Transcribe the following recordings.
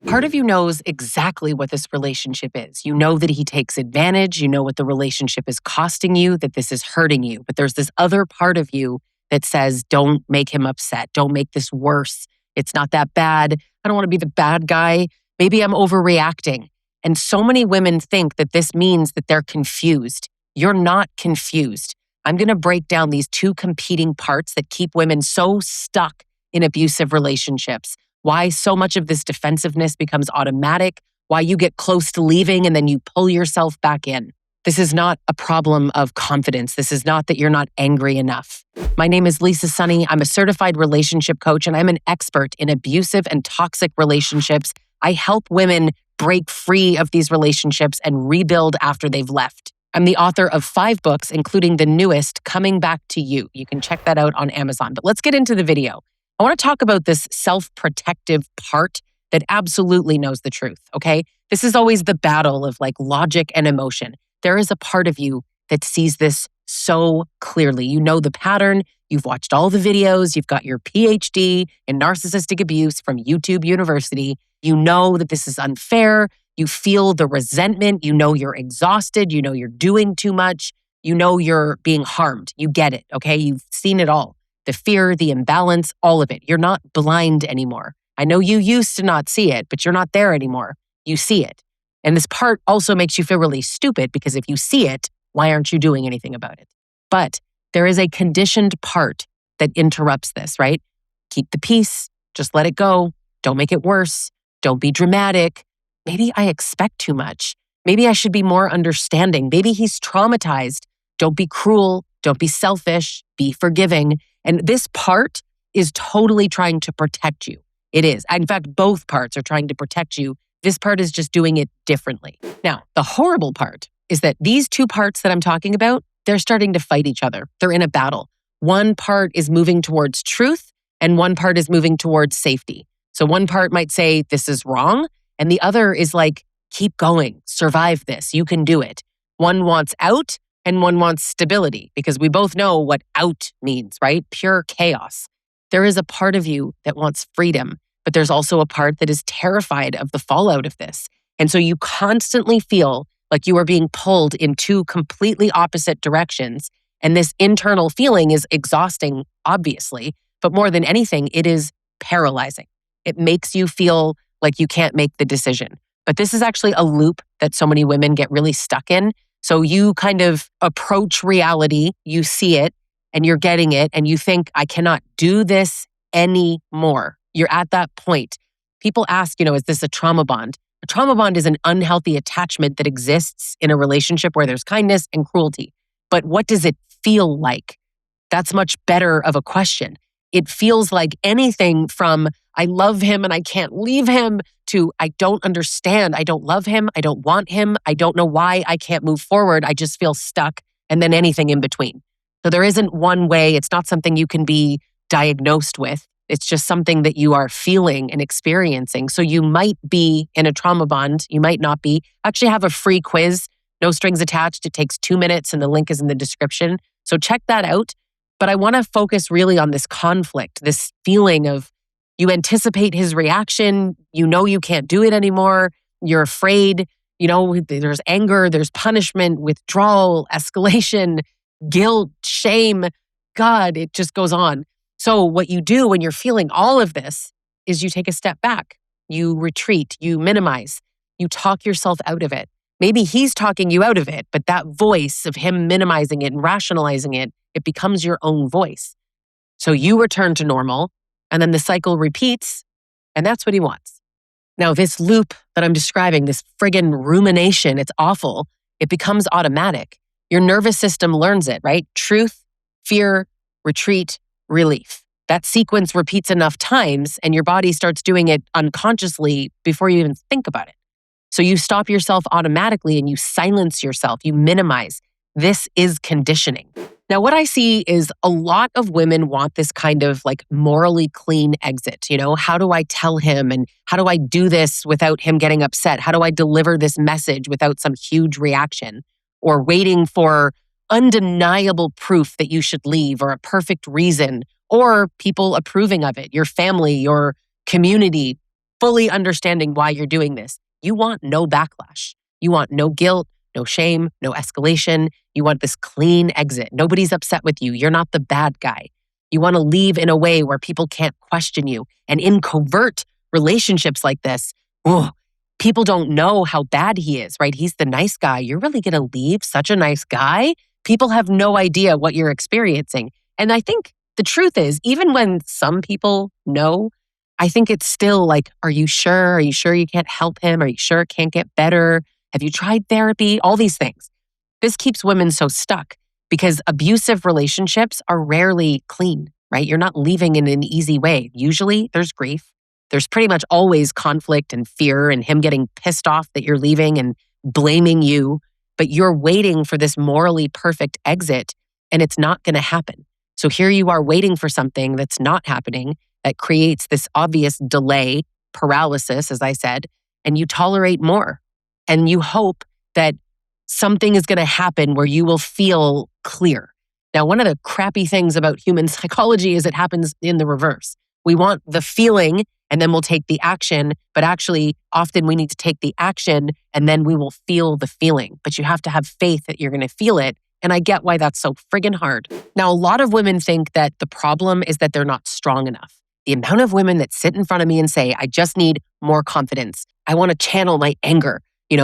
Part of you knows exactly what this relationship is. You know that he takes advantage. You know what the relationship is costing you, that this is hurting you. But there's this other part of you that says, don't make him upset. Don't make this worse. It's not that bad. I don't want to be the bad guy. Maybe I'm overreacting. And so many women think that this means that they're confused. You're not confused. I'm going to break down these two competing parts that keep women so stuck in abusive relationships. Why so much of this defensiveness becomes automatic, why you get close to leaving and then you pull yourself back in. This is not a problem of confidence. This is not that you're not angry enough. My name is Lisa Sonni. I'm a certified relationship coach and I'm an expert in abusive and toxic relationships. I help women break free of these relationships and rebuild after they've left. I'm the author of 5 books, including the newest, Coming Back to You. You can check that out on Amazon. But let's get into the video. I want to talk about this self-protective part that absolutely knows the truth, okay? This is always the battle of like logic and emotion. There is a part of you that sees this so clearly. You know the pattern. You've watched all the videos. You've got your PhD in narcissistic abuse from YouTube University. You know that this is unfair. You feel the resentment. You know you're exhausted. You know you're doing too much. You know you're being harmed. You get it, okay? You've seen it all. The fear, the imbalance, all of it. You're not blind anymore. I know you used to not see it, but you're not there anymore. You see it. And this part also makes you feel really stupid because if you see it, why aren't you doing anything about it? But there is a conditioned part that interrupts this, right? Keep the peace. Just let it go. Don't make it worse. Don't be dramatic. Maybe I expect too much. Maybe I should be more understanding. Maybe he's traumatized. Don't be cruel. Don't be selfish. Be forgiving. And this part is totally trying to protect you. It is. In fact, both parts are trying to protect you. This part is just doing it differently. Now, the horrible part is that these two parts that I'm talking about, they're starting to fight each other. They're in a battle. One part is moving towards truth and one part is moving towards safety. So one part might say, this is wrong. And the other is like, keep going, survive this, you can do it. One wants out and one wants stability because we both know what out means, right? Pure chaos. There is a part of you that wants freedom, but there's also a part that is terrified of the fallout of this. And so you constantly feel like you are being pulled in two completely opposite directions. And this internal feeling is exhausting, obviously, but more than anything, it is paralyzing. It makes you feel like you can't make the decision. But this is actually a loop that so many women get really stuck in. So you kind of approach reality, you see it, and you're getting it, and you think, I cannot do this anymore. You're at that point. People ask, is this a trauma bond? A trauma bond is an unhealthy attachment that exists in a relationship where there's kindness and cruelty. But what does it feel like? That's much better of a question. It feels like anything from, I love him and I can't leave him, to I don't understand, I don't love him, I don't want him, I don't know why I can't move forward, I just feel stuck, and then anything in between. So there isn't one way, it's not something you can be diagnosed with. It's just something that you are feeling and experiencing. So you might be in a trauma bond, you might not be. Actually have a free quiz, no strings attached. It takes 2 minutes and the link is in the description. So check that out. But I want to focus really on this conflict, this feeling of you anticipate his reaction, you know you can't do it anymore, you're afraid, there's anger, there's punishment, withdrawal, escalation, guilt, shame. God, it just goes on. So what you do when you're feeling all of this is you take a step back, you retreat, you minimize, you talk yourself out of it. Maybe he's talking you out of it, but that voice of him minimizing it and rationalizing it, it becomes your own voice. So you return to normal, and then the cycle repeats, and that's what he wants. Now, this loop that I'm describing, this friggin' rumination, it's awful. It becomes automatic. Your nervous system learns it, right? Truth, fear, retreat, relief. That sequence repeats enough times, and your body starts doing it unconsciously before you even think about it. So you stop yourself automatically and you silence yourself, you minimize. This is conditioning. Now, what I see is a lot of women want this kind of like morally clean exit. How do I tell him and how do I do this without him getting upset? How do I deliver this message without some huge reaction or waiting for undeniable proof that you should leave or a perfect reason or people approving of it, your family, your community, fully understanding why you're doing this. You want no backlash. You want no guilt, no shame, no escalation. You want this clean exit. Nobody's upset with you. You're not the bad guy. You want to leave in a way where people can't question you. And in covert relationships like this, oh, people don't know how bad he is, right? He's the nice guy. You're really going to leave such a nice guy? People have no idea what you're experiencing. And I think the truth is, even when some people know, I think it's still like, are you sure? Are you sure you can't help him? Are you sure it can't get better? Have you tried therapy? All these things. This keeps women so stuck because abusive relationships are rarely clean, right? You're not leaving in an easy way. Usually there's grief. There's pretty much always conflict and fear and him getting pissed off that you're leaving and blaming you, but you're waiting for this morally perfect exit and it's not going to happen. So here you are waiting for something that's not happening that creates this obvious delay, paralysis, as I said, and you tolerate more. And you hope that something is going to happen where you will feel clear. Now, one of the crappy things about human psychology is it happens in the reverse. We want the feeling and then we'll take the action, but actually often we need to take the action and then we will feel the feeling. But you have to have faith that you're going to feel it. And I get why that's so friggin' hard. Now, a lot of women think that the problem is that they're not strong enough. The amount of women that sit in front of me and say, I just need more confidence. I want to channel my anger.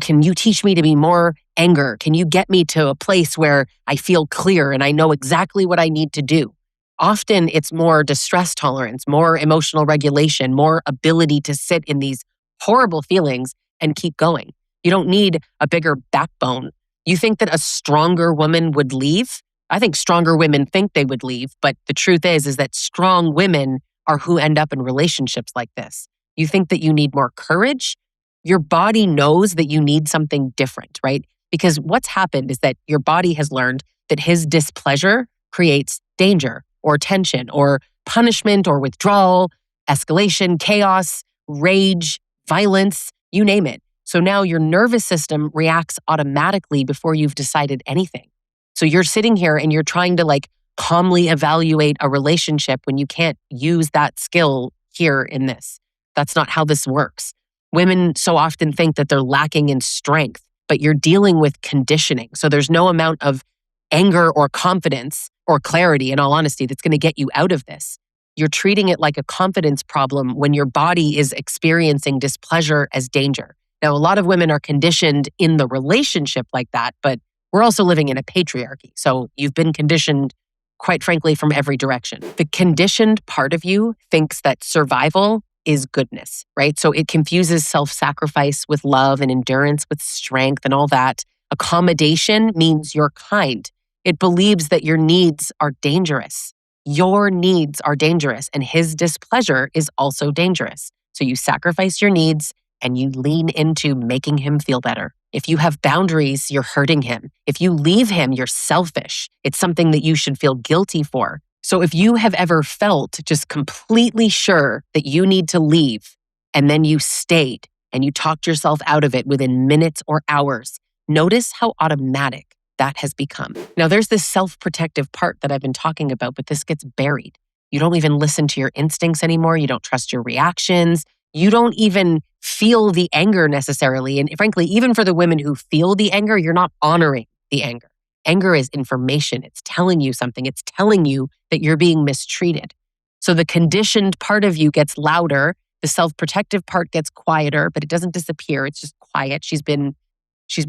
Can you teach me to be more anger? Can you get me to a place where I feel clear and I know exactly what I need to do? Often it's more distress tolerance, more emotional regulation, more ability to sit in these horrible feelings and keep going. You don't need a bigger backbone. You think that a stronger woman would leave? I think stronger women think they would leave, but the truth is that strong women are who end up in relationships like this. You think that you need more courage? Your body knows that you need something different, right? Because what's happened is that your body has learned that his displeasure creates danger or tension or punishment or withdrawal, escalation, chaos, rage, violence, you name it. So now your nervous system reacts automatically before you've decided anything. So you're sitting here and you're trying to calmly evaluate a relationship when you can't use that skill here in this. That's not how this works. Women so often think that they're lacking in strength, but you're dealing with conditioning. So there's no amount of anger or confidence or clarity, in all honesty, that's going to get you out of this. You're treating it like a confidence problem when your body is experiencing displeasure as danger. Now, a lot of women are conditioned in the relationship like that, but we're also living in a patriarchy. So you've been conditioned, quite frankly, from every direction. The conditioned part of you thinks that survival is goodness, right? So it confuses self-sacrifice with love and endurance with strength and all that. Accommodation means you're kind. It believes that your needs are dangerous. Your needs are dangerous and his displeasure is also dangerous. So you sacrifice your needs and you lean into making him feel better. If you have boundaries, you're hurting him. If you leave him, you're selfish. It's something that you should feel guilty for. So if you have ever felt just completely sure that you need to leave and then you stayed and you talked yourself out of it within minutes or hours, notice how automatic that has become. Now, there's this self-protective part that I've been talking about, but this gets buried. You don't even listen to your instincts anymore. You don't trust your reactions. You don't even feel the anger necessarily. And frankly, even for the women who feel the anger, you're not honoring the anger. Anger is information. It's telling you something. It's telling you that you're being mistreated. So the conditioned part of you gets louder. The self-protective part gets quieter, but it doesn't disappear. It's just quiet. She's been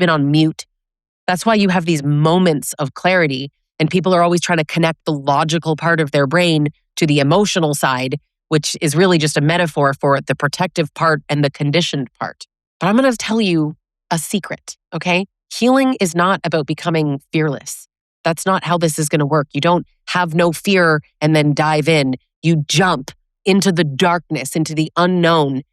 on mute. That's why you have these moments of clarity, and people are always trying to connect the logical part of their brain to the emotional side, which is really just a metaphor for the protective part and the conditioned part. But I'm going to tell you a secret, okay? Healing is not about becoming fearless. That's not how this is going to work. You don't have no fear and then dive in. You jump into the darkness, into the unknown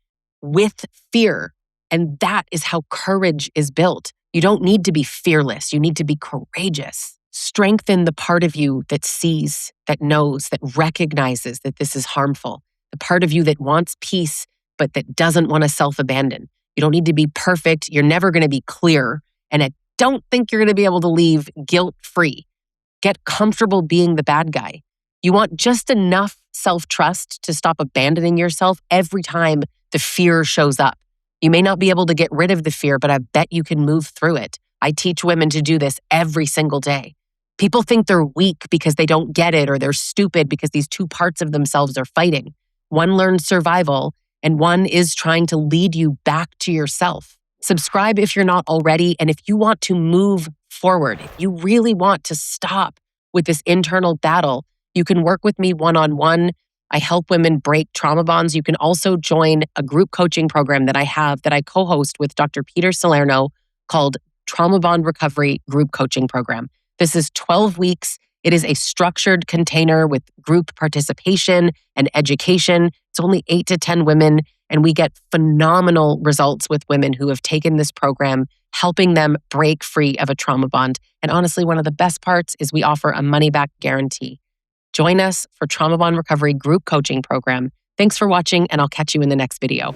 with fear. And that is how courage is built. You don't need to be fearless. You need to be courageous. Strengthen the part of you that sees, that knows, that recognizes that this is harmful. The part of you that wants peace, but that doesn't want to self-abandon. You don't need to be perfect. You're never going to be clear. And I don't think you're going to be able to leave guilt-free. Get comfortable being the bad guy. You want just enough self-trust to stop abandoning yourself every time the fear shows up. You may not be able to get rid of the fear, but I bet you can move through it. I teach women to do this every single day. People think they're weak because they don't get it, or they're stupid because these two parts of themselves are fighting. One learns survival, and one is trying to lead you back to yourself. Subscribe if you're not already, and if you want to move forward, if you really want to stop with this internal battle, you can work with me one-on-one. I help women break trauma bonds. You can also join a group coaching program that I have that I co-host with Dr. Peter Salerno called Trauma Bond Recovery Group Coaching Program. This is 12 weeks. It is a structured container with group participation and education. It's only 8 to 10 women, and we get phenomenal results with women who have taken this program, helping them break free of a trauma bond. And honestly, one of the best parts is we offer a money-back guarantee. Join us for Trauma Bond Recovery Group Coaching Program. Thanks for watching, and I'll catch you in the next video.